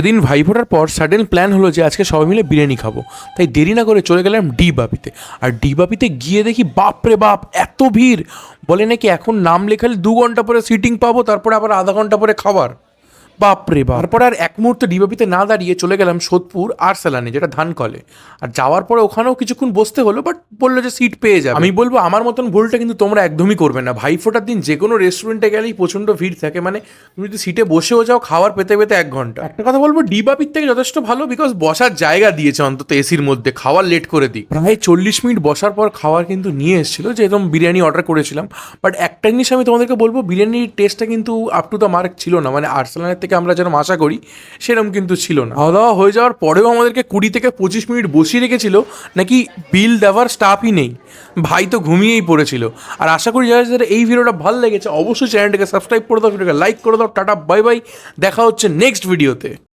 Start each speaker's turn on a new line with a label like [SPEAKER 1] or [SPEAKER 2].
[SPEAKER 1] সেদিন ভাই ফোটার পর সাডেন প্ল্যান হলো যে আজকে সবাই মিলে বিরিয়ানি খাবো, তাই দেরি না করে চলে গেলাম ডি বাপিতে। আর ডি বাপিতে গিয়ে দেখি বাপরে বাপ এত ভিড়! বলে নাকি এখন নাম লেখালে 2 ঘন্টা পরে সিটিং পাবো, তারপরে আবার আধা ঘন্টা পরে খাবার। বাপরে বাপ! তারপর আর এক মুহূর্তে ডিবাপিতে না দাঁড়িয়ে চলে গেলাম সোদপুর আরসালানে, যেটা ধানকলে। আর যাওয়ার পরে ওখানেও কিছুক্ষণ বসতে হলো, বাট বললো যে সিট পেয়ে যাবে। আমি বলবো আমার মতন ভুলটা কিন্তু তোমরা একদমই করবে না। ভাই ফোটার দিন যে কোনো রেস্টুরেন্টে গেলেই প্রচণ্ড ভিড় থাকে, মানে তুমি যদি সিটে বসেও যাও খাবার পেতে পেতে 1 ঘন্টা। একটা কথা বলবো, ডিবাপির থেকে যথেষ্ট ভালো, বিকজ বসার জায়গা দিয়েছে অন্তত এসির মধ্যে, খাওয়ার লেট করে দিই। প্রায় 40 মিনিট বসার পর খাবার কিন্তু নিয়ে এসেছিলো, যে একদম বিরিয়ানি অর্ডার করেছিলাম। বাট একটা জিনিস আমি তোমাদেরকে বলবো, বিরিয়ানির টেস্টটা কিন্তু আপ টু দ্য মার্ক ছিল না, মানে আরসালানের থেকে আমরা যেরকম আশা করি সেরকম কিন্তু ছিল না। খাওয়া দাওয়া হয়ে যাওয়ার পরেও আমাদেরকে 20 থেকে 25 মিনিট বসিয়ে রেখেছিল, নাকি বিল দেওয়ার স্টাফই নেই। ভাই তো ঘুমিয়েই পড়েছিল। আর আশা করি যারা এই ভিডিওটা ভালো লেগেছে অবশ্যই চ্যানেলটাকে সাবস্ক্রাইব করে দাও, ভিডিওকে লাইক করে দাও। টাটা বাই বাই, দেখা হচ্ছে নেক্সট ভিডিওতে।